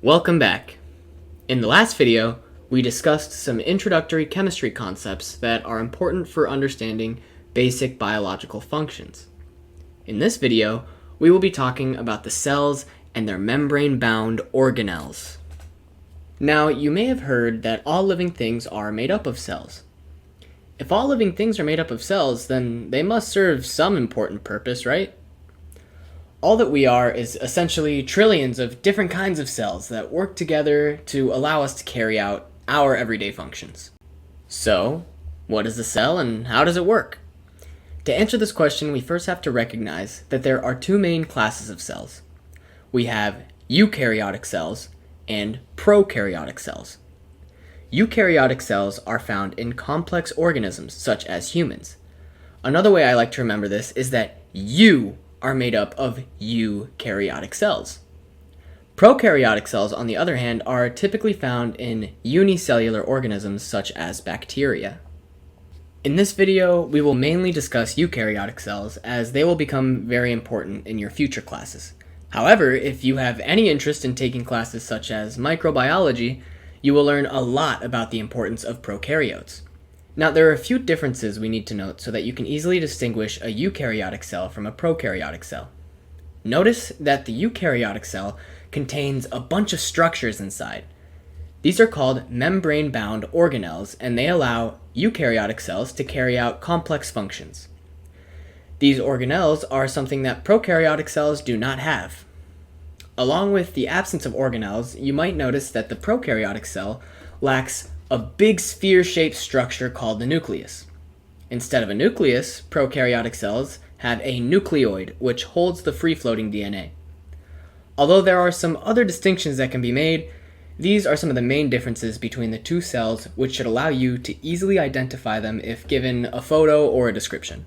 Welcome back. In the last video, we discussed some introductory chemistry concepts that are important for understanding basic biological functions. In this video, we will be talking about the cells and their membrane-bound organelles. Now, you may have heard that all living things are made up of cells. If all living things are made up of cells, then they must serve some important purpose, right? All that we are is essentially trillions of different kinds of cells that work together to allow us to carry out our everyday functions. So, what is a cell and how does it work? To answer this question, we first have to recognize that there are two main classes of cells. We have eukaryotic cells and prokaryotic cells. Eukaryotic cells are found in complex organisms such as humans. Another way I like to remember this is that you are made up of eukaryotic cells. Prokaryotic cells, on the other hand, are typically found in unicellular organisms such as bacteria. In this video, we will mainly discuss eukaryotic cells as they will become very important in your future classes. However, if you have any interest in taking classes such as microbiology, you will learn a lot about the importance of prokaryotes. Now, there are a few differences we need to note so that you can easily distinguish a eukaryotic cell from a prokaryotic cell. Notice that the eukaryotic cell contains a bunch of structures inside. These are called membrane-bound organelles, and they allow eukaryotic cells to carry out complex functions. These organelles are something that prokaryotic cells do not have. Along with the absence of organelles, you might notice that the prokaryotic cell lacks a big sphere-shaped structure called the nucleus. Instead of a nucleus, prokaryotic cells have a nucleoid, which holds the free-floating DNA. Although there are some other distinctions that can be made, these are some of the main differences between the two cells, which should allow you to easily identify them if given a photo or a description.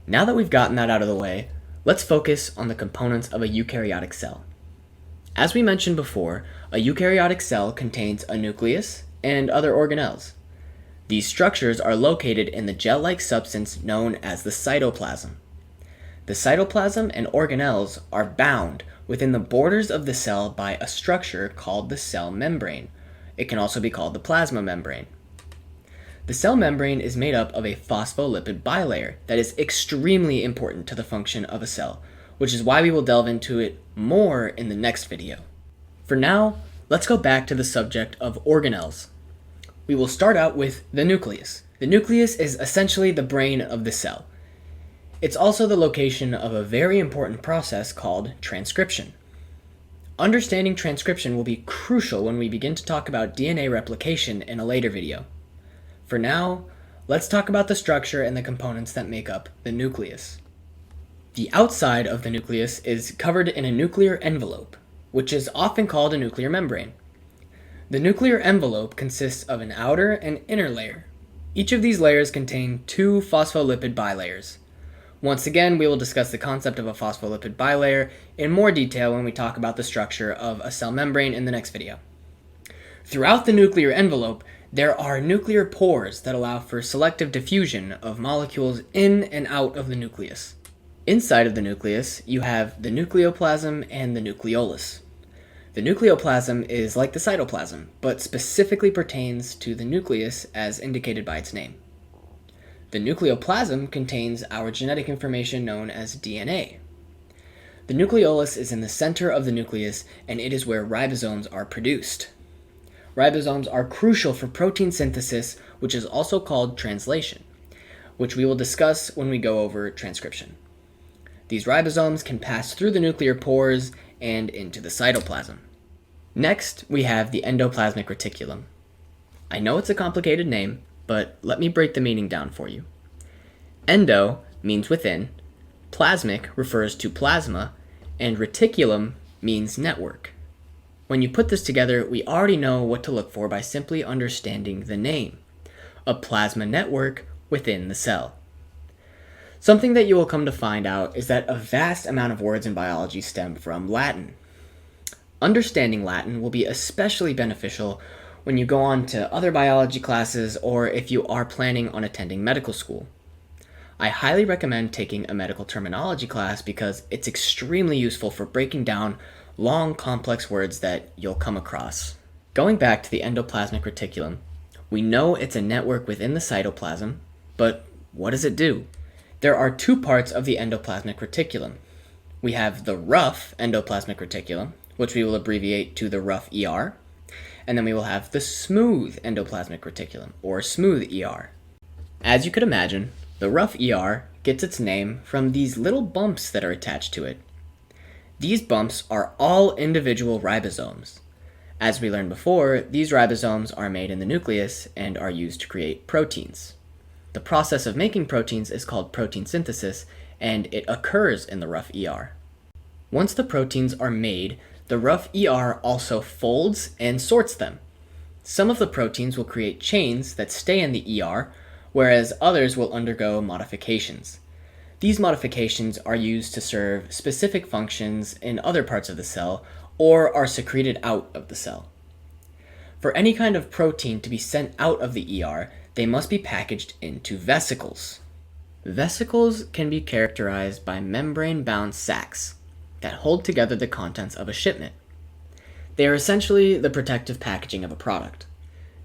Now that we've gotten that out of the way, let's focus on the components of a eukaryotic cell. As we mentioned before, a eukaryotic cell contains a nucleus and other organelles. These structures are located in the gel-like substance known as the cytoplasm. The cytoplasm and organelles are bound within the borders of the cell by a structure called the cell membrane. It can also be called the plasma membrane. The cell membrane is made up of a phospholipid bilayer that is extremely important to the function of a cell, which is why we will delve into it more in the next video. For now, let's go back to the subject of organelles. We will start out with the nucleus. The nucleus is essentially the brain of the cell. It's also the location of a very important process called transcription. Understanding transcription will be crucial when we begin to talk about DNA replication in a later video. For now, let's talk about the structure and the components that make up the nucleus. The outside of the nucleus is covered in a nuclear envelope, which is often called a nuclear membrane. The nuclear envelope consists of an outer and inner layer. Each of these layers contain two phospholipid bilayers. Once again, we will discuss the concept of a phospholipid bilayer in more detail when we talk about the structure of a cell membrane in the next video. Throughout the nuclear envelope, there are nuclear pores that allow for selective diffusion of molecules in and out of the nucleus. Inside of the nucleus, you have the nucleoplasm and the nucleolus. The nucleoplasm is like the cytoplasm, but specifically pertains to the nucleus as indicated by its name. The nucleoplasm contains our genetic information known as DNA. The nucleolus is in the center of the nucleus, and it is where ribosomes are produced. Ribosomes are crucial for protein synthesis, which is also called translation, which we will discuss when we go over transcription. These ribosomes can pass through the nuclear pores and into the cytoplasm. Next, we have the endoplasmic reticulum. I know it's a complicated name, but let me break the meaning down for you. Endo means within, plasmic refers to plasma, and reticulum means network. When you put this together, we already know what to look for by simply understanding the name, a plasma network within the cell. Something that you will come to find out is that a vast amount of words in biology stem from Latin. Understanding Latin will be especially beneficial when you go on to other biology classes or if you are planning on attending medical school. I highly recommend taking a medical terminology class because it's extremely useful for breaking down long, complex words that you'll come across. Going back to the endoplasmic reticulum, we know it's a network within the cytoplasm, but what does it do? There are two parts of the endoplasmic reticulum. We have the rough endoplasmic reticulum, which we will abbreviate to the rough ER, and then we will have the smooth endoplasmic reticulum, or smooth ER. As you could imagine, the rough ER gets its name from these little bumps that are attached to it. These bumps are all individual ribosomes. As we learned before, these ribosomes are made in the nucleus and are used to create proteins. The process of making proteins is called protein synthesis, and it occurs in the rough ER. Once the proteins are made, the rough ER also folds and sorts them. Some of the proteins will create chains that stay in the ER, whereas others will undergo modifications. These modifications are used to serve specific functions in other parts of the cell or are secreted out of the cell. For any kind of protein to be sent out of the ER, they must be packaged into vesicles. Vesicles can be characterized by membrane-bound sacs that hold together the contents of a shipment. They are essentially the protective packaging of a product.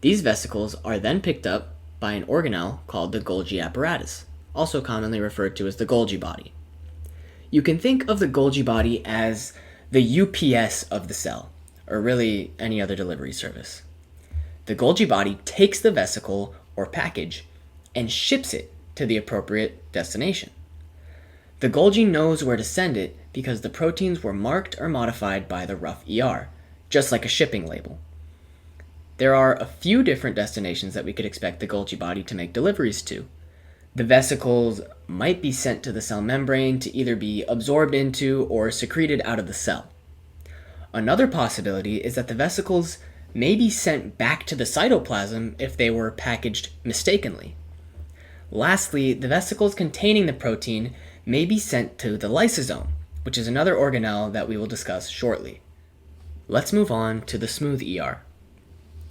These vesicles are then picked up by an organelle called the Golgi apparatus, also commonly referred to as the Golgi body. You can think of the Golgi body as the UPS of the cell, or really any other delivery service. The Golgi body takes the vesicle or package and ships it to the appropriate destination. The Golgi knows where to send it because the proteins were marked or modified by the rough ER, just like a shipping label. There are a few different destinations that we could expect the Golgi body to make deliveries to. The vesicles might be sent to the cell membrane to either be absorbed into or secreted out of the cell. Another possibility is that the vesicles may be sent back to the cytoplasm if they were packaged mistakenly. Lastly, the vesicles containing the protein may be sent to the lysosome, which is another organelle that we will discuss shortly. Let's move on to the smooth ER.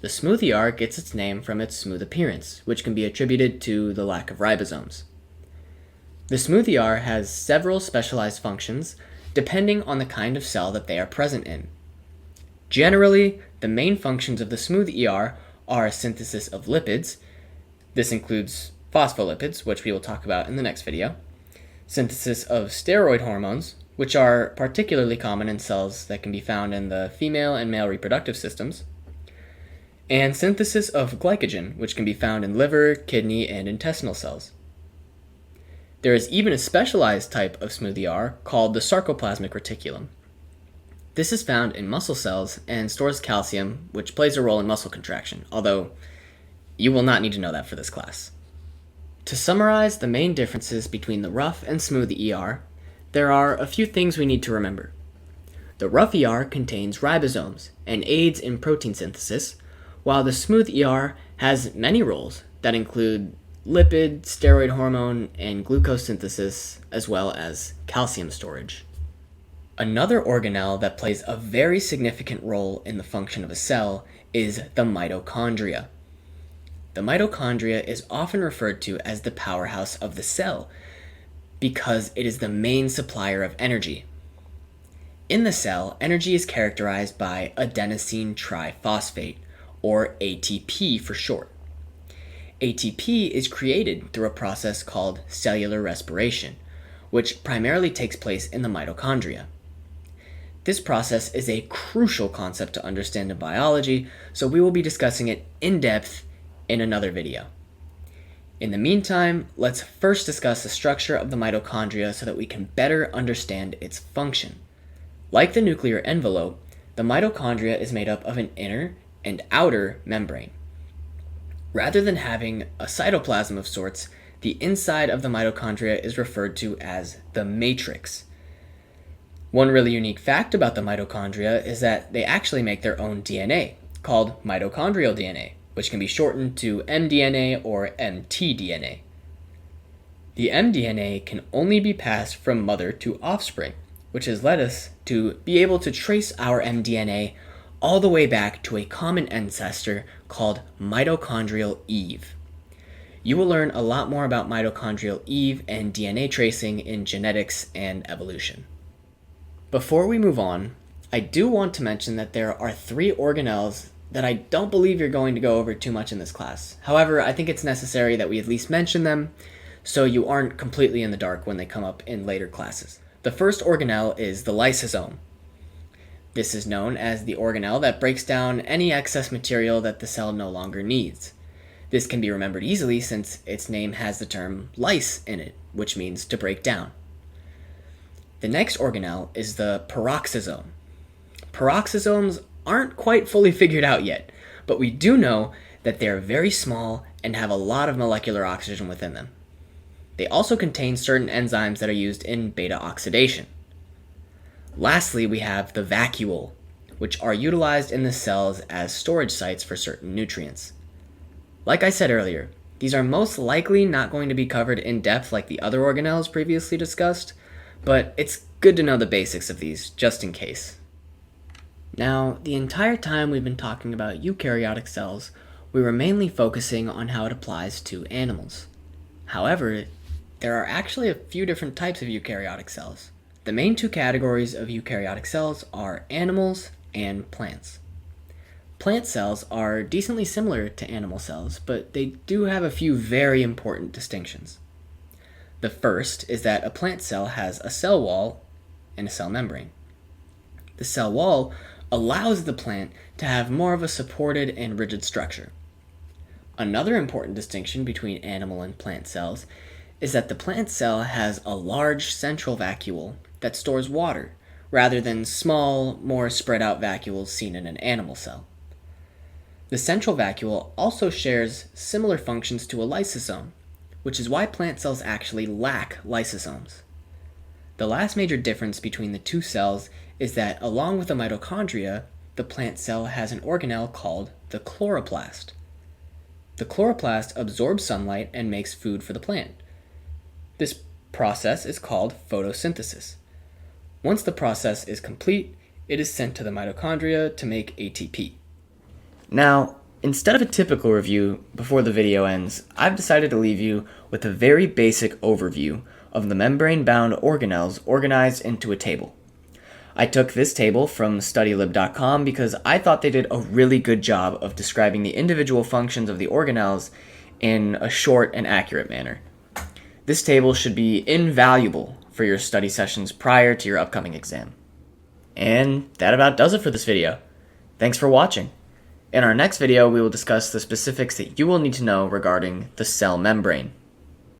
The smooth ER gets its name from its smooth appearance, which can be attributed to the lack of ribosomes. The smooth ER has several specialized functions depending on the kind of cell that they are present in. Generally, the main functions of the smooth ER are synthesis of lipids. This includes phospholipids, which we will talk about in the next video, synthesis of steroid hormones, which are particularly common in cells that can be found in the female and male reproductive systems, and synthesis of glycogen, which can be found in liver, kidney, and intestinal cells. There is even a specialized type of smooth ER called the sarcoplasmic reticulum. This is found in muscle cells and stores calcium, which plays a role in muscle contraction, although you will not need to know that for this class. To summarize the main differences between the rough and smooth ER, there are a few things we need to remember. The rough ER contains ribosomes and aids in protein synthesis, while the smooth ER has many roles that include lipid, steroid hormone, and glucose synthesis, as well as calcium storage. Another organelle that plays a very significant role in the function of a cell is the mitochondria. The mitochondria is often referred to as the powerhouse of the cell because it is the main supplier of energy. In the cell, energy is characterized by adenosine triphosphate, or ATP for short. ATP is created through a process called cellular respiration, which primarily takes place in the mitochondria. This process is a crucial concept to understand in biology, so we will be discussing it in depth in another video. In the meantime, let's first discuss the structure of the mitochondria so that we can better understand its function. Like the nuclear envelope, the mitochondria is made up of an inner and outer membrane. Rather than having a cytoplasm of sorts, the inside of the mitochondria is referred to as the matrix. One really unique fact about the mitochondria is that they actually make their own DNA, called mitochondrial DNA, which can be shortened to mDNA or mtDNA. The mDNA can only be passed from mother to offspring, which has led us to be able to trace our mDNA all the way back to a common ancestor called mitochondrial Eve. You will learn a lot more about mitochondrial Eve and DNA tracing in genetics and evolution. Before we move on, I do want to mention that there are 3 organelles that I don't believe you're going to go over too much in this class. However, I think it's necessary that we at least mention them so you aren't completely in the dark when they come up in later classes. The first organelle is the lysosome. This is known as the organelle that breaks down any excess material that the cell no longer needs. This can be remembered easily since its name has the term lyse in it, which means to break down. The next organelle is the peroxisome. Peroxisomes aren't quite fully figured out yet, but we do know that they are very small and have a lot of molecular oxygen within them. They also contain certain enzymes that are used in beta oxidation. Lastly, we have the vacuole, which are utilized in the cells as storage sites for certain nutrients. Like I said earlier, these are most likely not going to be covered in depth like the other organelles previously discussed, but it's good to know the basics of these just in case. Now, the entire time we've been talking about eukaryotic cells, we were mainly focusing on how it applies to animals. However, there are actually a few different types of eukaryotic cells. The main 2 categories of eukaryotic cells are animals and plants. Plant cells are decently similar to animal cells, but they do have a few very important distinctions. The first is that a plant cell has a cell wall and a cell membrane. The cell wall allows the plant to have more of a supported and rigid structure. Another important distinction between animal and plant cells is that the plant cell has a large central vacuole that stores water, rather than small, more spread out vacuoles seen in an animal cell. The central vacuole also shares similar functions to a lysosome, which is why plant cells actually lack lysosomes. The last major difference between the 2 cells is that along with the mitochondria, the plant cell has an organelle called the chloroplast. The chloroplast absorbs sunlight and makes food for the plant. This process is called photosynthesis. Once the process is complete, it is sent to the mitochondria to make ATP. Now, instead of a typical review before the video ends, I've decided to leave you with a very basic overview of the membrane-bound organelles organized into a table. I took this table from studylib.com because I thought they did a really good job of describing the individual functions of the organelles in a short and accurate manner. This table should be invaluable for your study sessions prior to your upcoming exam. And that about does it for this video. Thanks for watching. In our next video, we will discuss the specifics that you will need to know regarding the cell membrane.